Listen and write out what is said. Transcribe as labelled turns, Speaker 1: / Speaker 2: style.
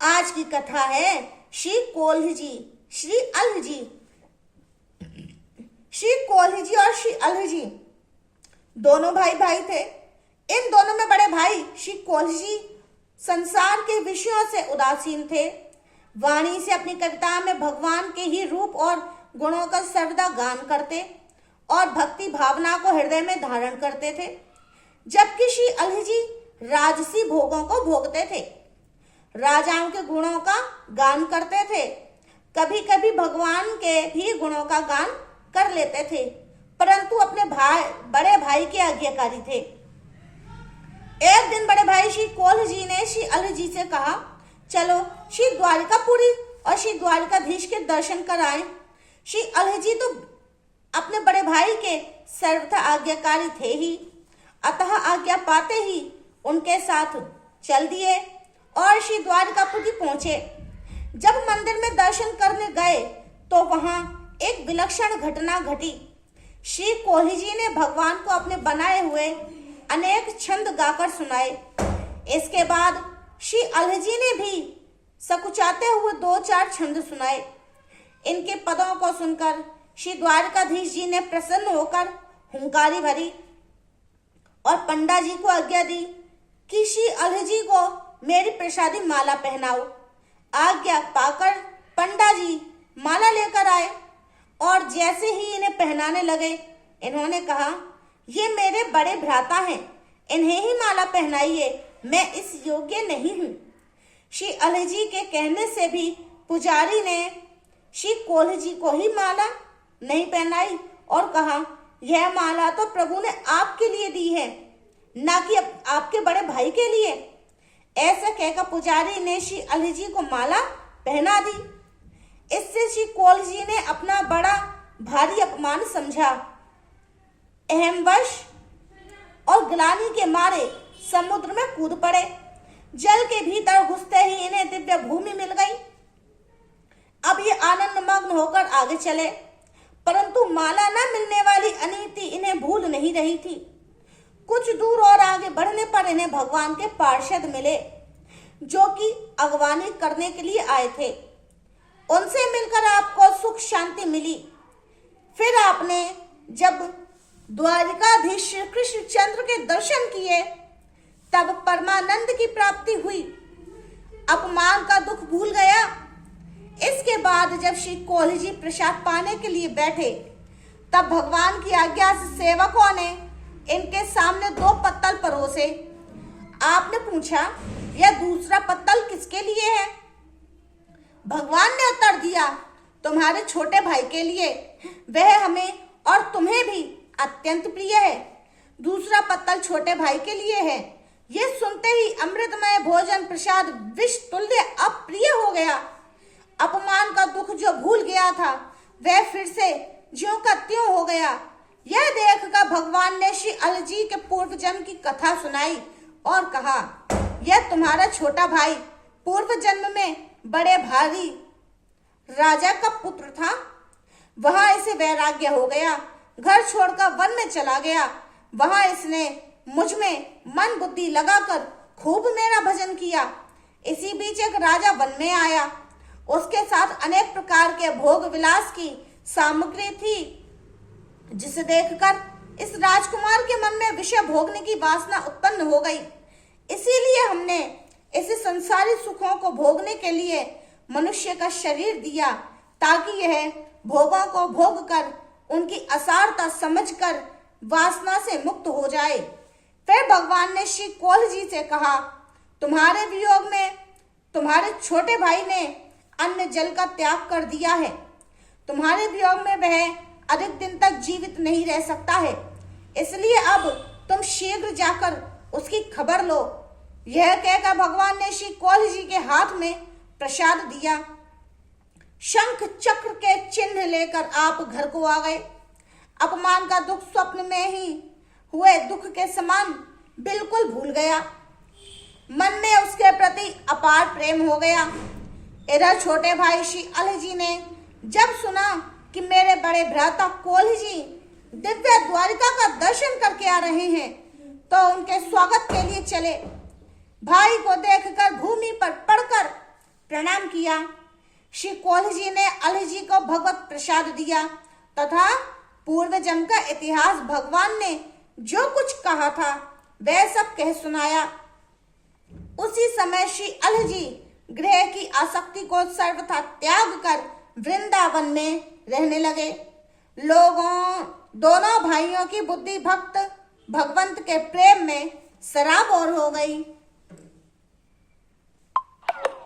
Speaker 1: आज की कथा है श्री कोल्ह जी, श्री अल्ह जी। श्री कोल्ह जी और श्री अल्ह जी दोनों भाई भाई थे। इन दोनों में बड़े भाई श्री कोल्ह जी संसार के विषयों से उदासीन थे। वाणी से अपनी कविता में भगवान के ही रूप और गुणों का सर्वदा गान करते और भक्ति भावना को हृदय में धारण करते थे, जबकि श्री अल्ह जी राजसी भोगों को भोगते थे, राजाओं के गुणों का गान करते थे, कभी कभी भगवान के भी गुणों का गान कर लेते थे, परंतु अपने बड़े भाई के आज्ञाकारी थे। एक दिन बड़े भाई श्री कोल्ह जी ने श्री अल्ह जी से कहा, चलो श्री द्वारिकापुरी और श्री द्वारिकाधीश के दर्शन कराएं। श्री अल्ह जी तो अपने बड़े भाई के सर्वथा आज्ञाकारी थे ही, अतः आज्ञा पाते ही उनके साथ चल दिए और श्री द्वारिकापुरी पहुंचे। जब मंदिर में दर्शन करने गए तो वहां एक विलक्षण घटना घटी। श्री कोल्ह जी ने भगवान को अपने बनाए हुए अनेक छंद गाकर सुनाए। इसके बाद श्री अल्ह जी ने भी सकुचाते हुए 2-4 छंद सुनाए। इनके पदों को सुनकर श्री द्वारकाधीश जी ने प्रसन्न होकर हुंकारी भरी और पंडा जी को आज्ञा दी कि श्री अल्ह जी को मेरी प्रसादी माला पहनाओ। आज्ञा पाकर पंडा जी माला लेकर आए और जैसे ही इन्हें पहनाने लगे, इन्होंने कहा, ये मेरे बड़े भ्राता हैं, इन्हें ही माला पहनाइए, मैं इस योग्य नहीं हूं। श्री अल्ह जी के कहने से भी पुजारी ने श्री कोल्ह जी को ही माला नहीं पहनाई और कहा, यह माला तो प्रभु ने आपके लिए दी है, ना कि आपके बड़े भाई के लिए। ऐसा कहकर पुजारी ने श्री अल्ह जी को माला पहना दी। इससे श्री कोल्ह जी ने अपना बड़ा भारी अपमान समझा। अहमवश और ग्लानि के मारे समुद्र में कूद पड़े। जल के भीतर घुसते ही इन्हें दिव्य भूमि मिल गई। अब ये आनंद मग्न होकर आगे चले, परंतु माला न मिलने वाली अनीति इन्हें भूल नहीं रही थी। कुछ दूर और आगे बढ़ने पर इन्हें भगवान के पार्षद मिले, जो कि अगवानी करने के लिए आए थे। उनसे मिलकर आपको सुख शांति मिली। फिर आपने जब द्वारिकाधीश श्री कृष्णचंद्र के दर्शन किए, तब परमानंद की प्राप्ति हुई, अपमान का दुख भूल गया। इसके बाद जब श्री कोल्ह जी प्रसाद पाने के लिए बैठे, तब भगवान की आज्ञा से सेवकों ने इनके सामने 2 पत्तल परोसे। आपने पूछा, यह दूसरा पत्तल किसके लिए है? भगवान ने उत्तर दिया, तुम्हारे छोटे भाई के लिए, वह हमें और तुम्हें भी अत्यंत प्रिय है। दूसरा पत्तल छोटे भाई के लिए है। ये सुनते ही अमृतमय भोजन प्रसाद विष तुल्य अप्रिय हो गया। अपमान का दुख जो भूल गया था, वह फिर से ज्यों का त्यों हो गया। यह देखकर भगवान ने श्री अल्ह जी के पूर्व जन्म की कथा सुनाई और कहा, यह तुम्हारा छोटा भाई पूर्व जन्म में बड़े भारी राजा का पुत्र था। वहां इसे वैराग्य हो गया, घर छोड़कर वन में चला गया। वहां इसने मुझ में मन बुद्धि लगाकर खूब मेरा भजन किया। इसी बीच एक राजा वन में आया। उसके साथ अनेक प्रकार के भोग विलास की सामग्री थी, जिसे देखकर इस राजकुमार के मन में विषय भोगने की वासना उत्पन्न हो गई। इसीलिए हमने इसे संसारी सुखों को भोगने के लिए मनुष्य का शरीर दिया, ताकि यह भोगों को भोग कर उनकी असारता समझकर वासना से मुक्त हो जाए। फिर भगवान ने श्री कोल्ह जी से कहा, तुम्हारे वियोग में तुम्हारे छोटे भाई ने अन्न जल का त्याग कर दिया है। तुम्हारे वियोग में वह अधिक दिन तक जीवित नहीं रह सकता है, इसलिए अब तुम शीघ्र जाकर उसकी खबर लो। यह कहकर भगवान ने श्री कोल्ह जी के हाथ में प्रसाद दिया। शंख चक्र के चिन्ह लेकर आप घर को आ गए। अपमान का दुख स्वप्न में ही हुए दुख के समान बिल्कुल भूल गया। मन में उसके प्रति अपार प्रेम हो गया। इधर छोटे भाई श्री अल्ह जी ने जब सुना कि मेरे बड़े भ्राता कोल्ह जी दिव्य द्वारिका का दर्शन करके आ रहे हैं, तो उनके स्वागत के लिए चले। भाई को देखकर भूमि पर पड़कर किया। श्री कोल्ह जी ने अल्ह जी को भगवत प्रसाद दिया तथा पूर्व जन्म का इतिहास भगवान ने जो कुछ कहा था वह सब कह सुनाया। उसी समय श्री अल्ह जी गृह की आसक्ति को सर्वथा त्याग कर वृंदावन में रहने लगे। दोनों भाइयों की बुद्धि भक्त भगवंत के प्रेम में सराबोर हो गई।